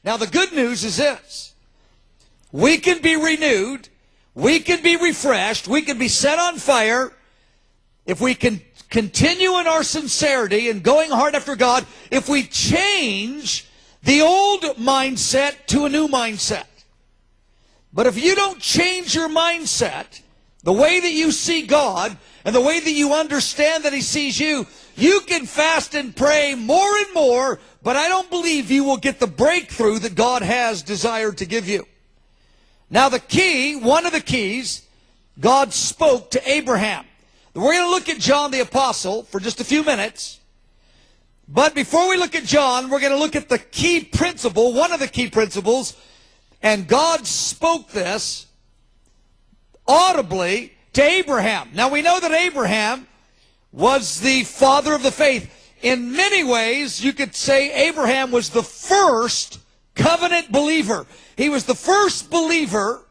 Now, the good news is this. We can be renewed, we can be refreshed, we can be set on fire if we can continue in our sincerity and going hard after God, if we change the old mindset to a new mindset. But if you don't change your mindset, the way that you see God and the way that you understand that He sees you, you can fast and pray more and more, but I don't believe you will get the breakthrough that God has desired to give you. Now the key, one of the keys, God spoke to Abraham. We're going to look at John the Apostle for just a few minutes. But before we look at John, we're going to look at the key principle, one of the key principles. And God spoke this audibly to Abraham. Now we know that Abraham was the father of the faith. In many ways, you could say Abraham was the first covenant believer. He was the first believer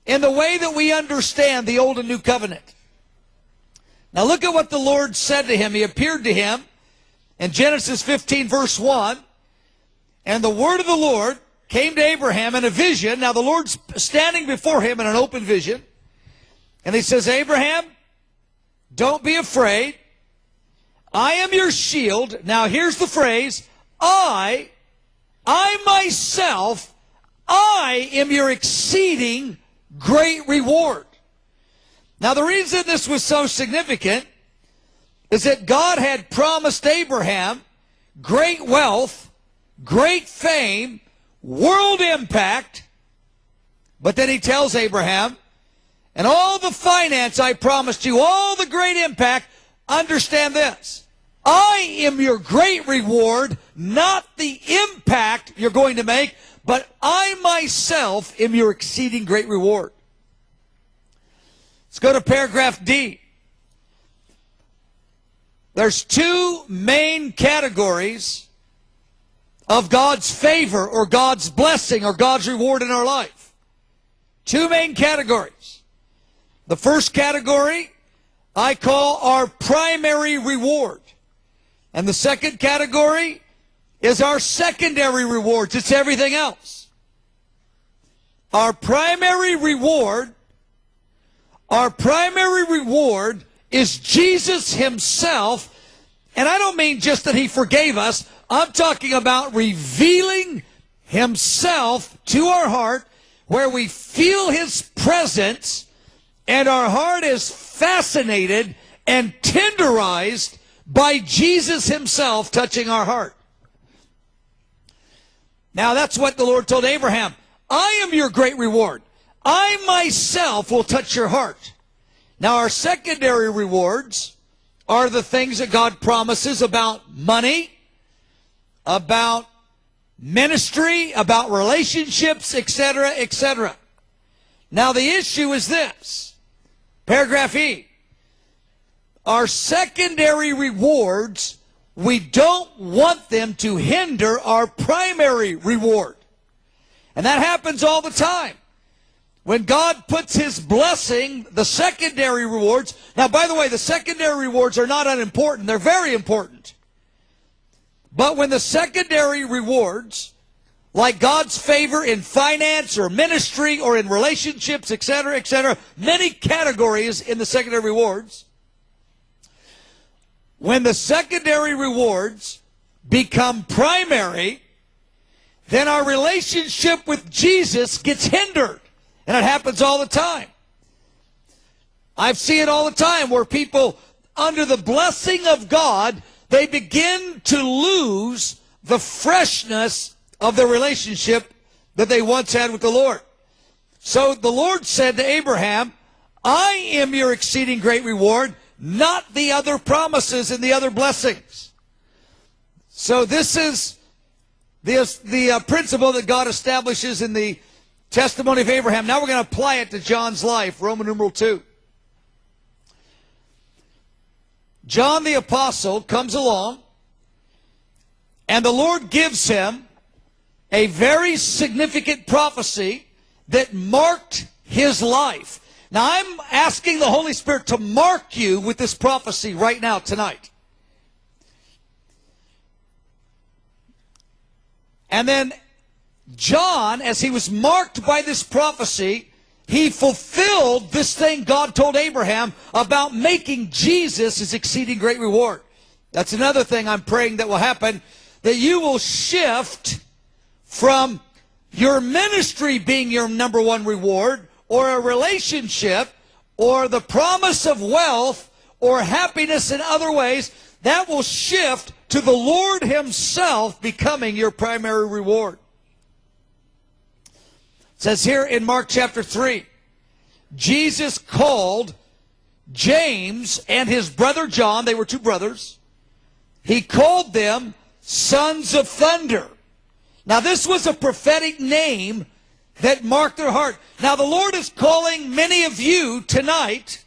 in the way that we understand the Old and New Covenant. Now look at what the Lord said to him. He appeared to him in Genesis 15, verse 1. And the word of the Lord came to Abraham in a vision. Now the Lord's standing before him in an open vision. And he says, Abraham, don't be afraid. I am your shield. Now here's the phrase. I myself, I am your exceeding great reward. Now the reason this was so significant is that God had promised Abraham great wealth, great fame, world impact, but then he tells Abraham, and all the finance I promised you, all the great impact, understand this. I am your great reward, not the impact you're going to make, but I myself am your exceeding great reward. Let's go to paragraph D. There's two main categories of God's favor or God's blessing or God's reward in our life. Two main categories. The first category I call our primary reward. And the second category is our secondary rewards. It's everything else. Our primary reward is Jesus Himself. And I don't mean just that He forgave us. I'm talking about revealing Himself to our heart where we feel His presence and our heart is fascinated and tenderized by Jesus Himself touching our heart. Now that's what the Lord told Abraham. I am your great reward. I myself will touch your heart. Now our secondary rewards are the things that God promises about money, about ministry, about relationships, etc., etc. Now the issue is this. Paragraph E. Our secondary rewards, we don't want them to hinder our primary reward. And that happens all the time. When God puts His blessing, the secondary rewards. Now, by the way, the secondary rewards are not unimportant. They're very important. But when the secondary rewards, like God's favor in finance or ministry or in relationships, etc., many categories in the secondary rewards, when the secondary rewards become primary, then our relationship with Jesus gets hindered. And it happens all the time. I've seen it all the time where people, under the blessing of God, they begin to lose the freshness of the relationship that they once had with the Lord. So the Lord said to Abraham, I am your exceeding great reward, not the other promises and the other blessings. So this is the principle that God establishes in the testimony of Abraham. Now we're going to apply it to John's life, Roman numeral 2. John the Apostle comes along, and the Lord gives him a very significant prophecy that marked his life. Now I'm asking the Holy Spirit to mark you with this prophecy right now, tonight. And then John, as he was marked by this prophecy, he fulfilled this thing God told Abraham about making Jesus his exceeding great reward. That's another thing I'm praying that will happen, that you will shift from your ministry being your number one reward, or a relationship, or the promise of wealth, or happiness in other ways. That will shift to the Lord himself becoming your primary reward. It says here in Mark chapter 3, Jesus called James and his brother John, they were two brothers. He called them sons of thunder. Now this was a prophetic name that marked their heart. Now the Lord is calling many of you tonight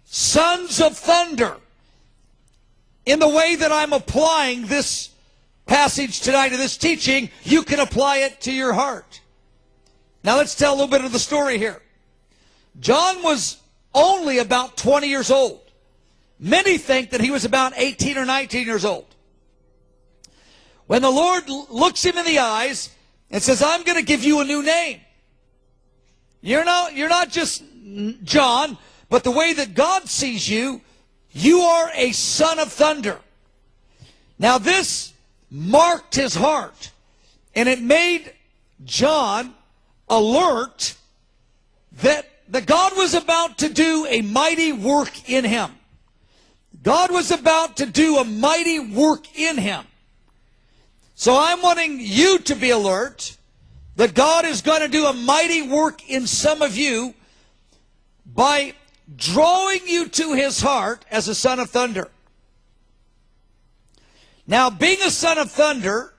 sons of thunder. In the way that I'm applying this passage tonight to this teaching, you can apply it to your heart. Now let's tell a little bit of the story here. John was only about 20 years old. Many think that he was about 18 or 19 years old. When the Lord looks him in the eyes and says, I'm going to give you a new name. You're not just John, but the way that God sees you, you are a son of thunder. Now this marked his heart, and it made John alert that God was about to do a mighty work in him. God was about to do a mighty work in him. So I'm wanting you to be alert that God is going to do a mighty work in some of you by drawing you to his heart as a son of thunder. Now, being a son of thunder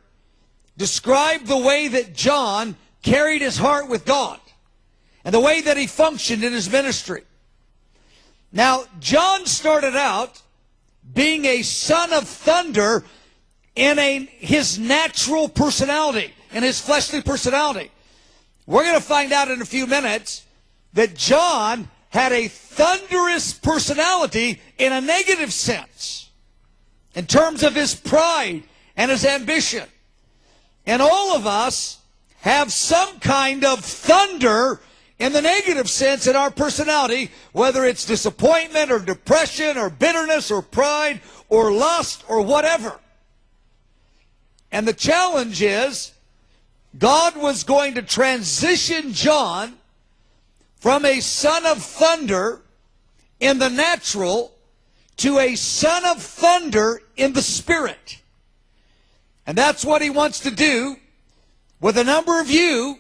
described the way that John carried his heart with God and the way that he functioned in his ministry. Now, John started out being a son of thunder in his natural personality, in his fleshly personality. We're going to find out in a few minutes that John had a thunderous personality in a negative sense, in terms of his pride and his ambition. And all of us have some kind of thunder in the negative sense in our personality, whether it's disappointment or depression or bitterness or pride or lust or whatever. And the challenge is, God was going to transition John from a son of thunder in the natural to a son of thunder in the spirit. And that's what he wants to do with a number of you.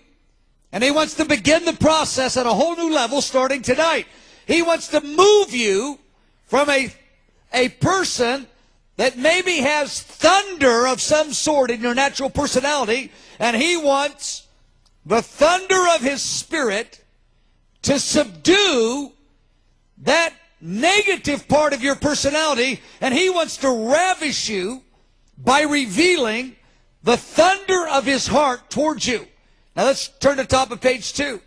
And he wants to begin the process at a whole new level starting tonight. He wants to move you from a person that maybe has thunder of some sort in your natural personality, and he wants the thunder of his spirit to subdue that negative part of your personality, and he wants to ravish you by revealing the thunder of his heart towards you. Now let's turn to the top of page 2.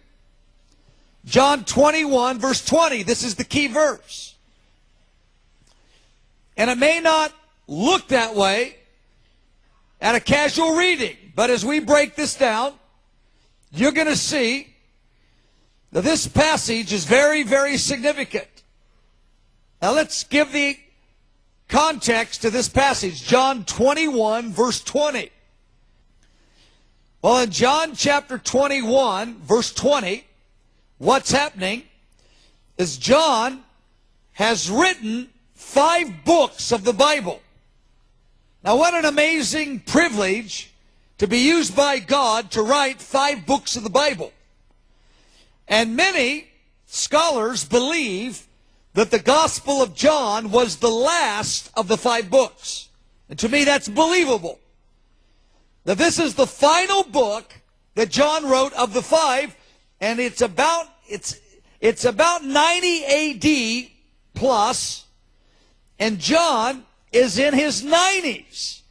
John 21, verse 20. This is the key verse. And it may not look that way at a casual reading, but as we break this down, you're going to see that this passage is very, very significant. Now let's give the context to this passage. John 21, verse 20. Well, in John chapter 21, verse 20, what's happening is John has written 5 books of the Bible. Now, what an amazing privilege to be used by God to write 5 books of the Bible. And many scholars believe that the Gospel of John was the last of the 5 books. And to me, that's believable. That this is the final book that John wrote of the 5, and it's about 90 A.D. plus, and John is in his 90s.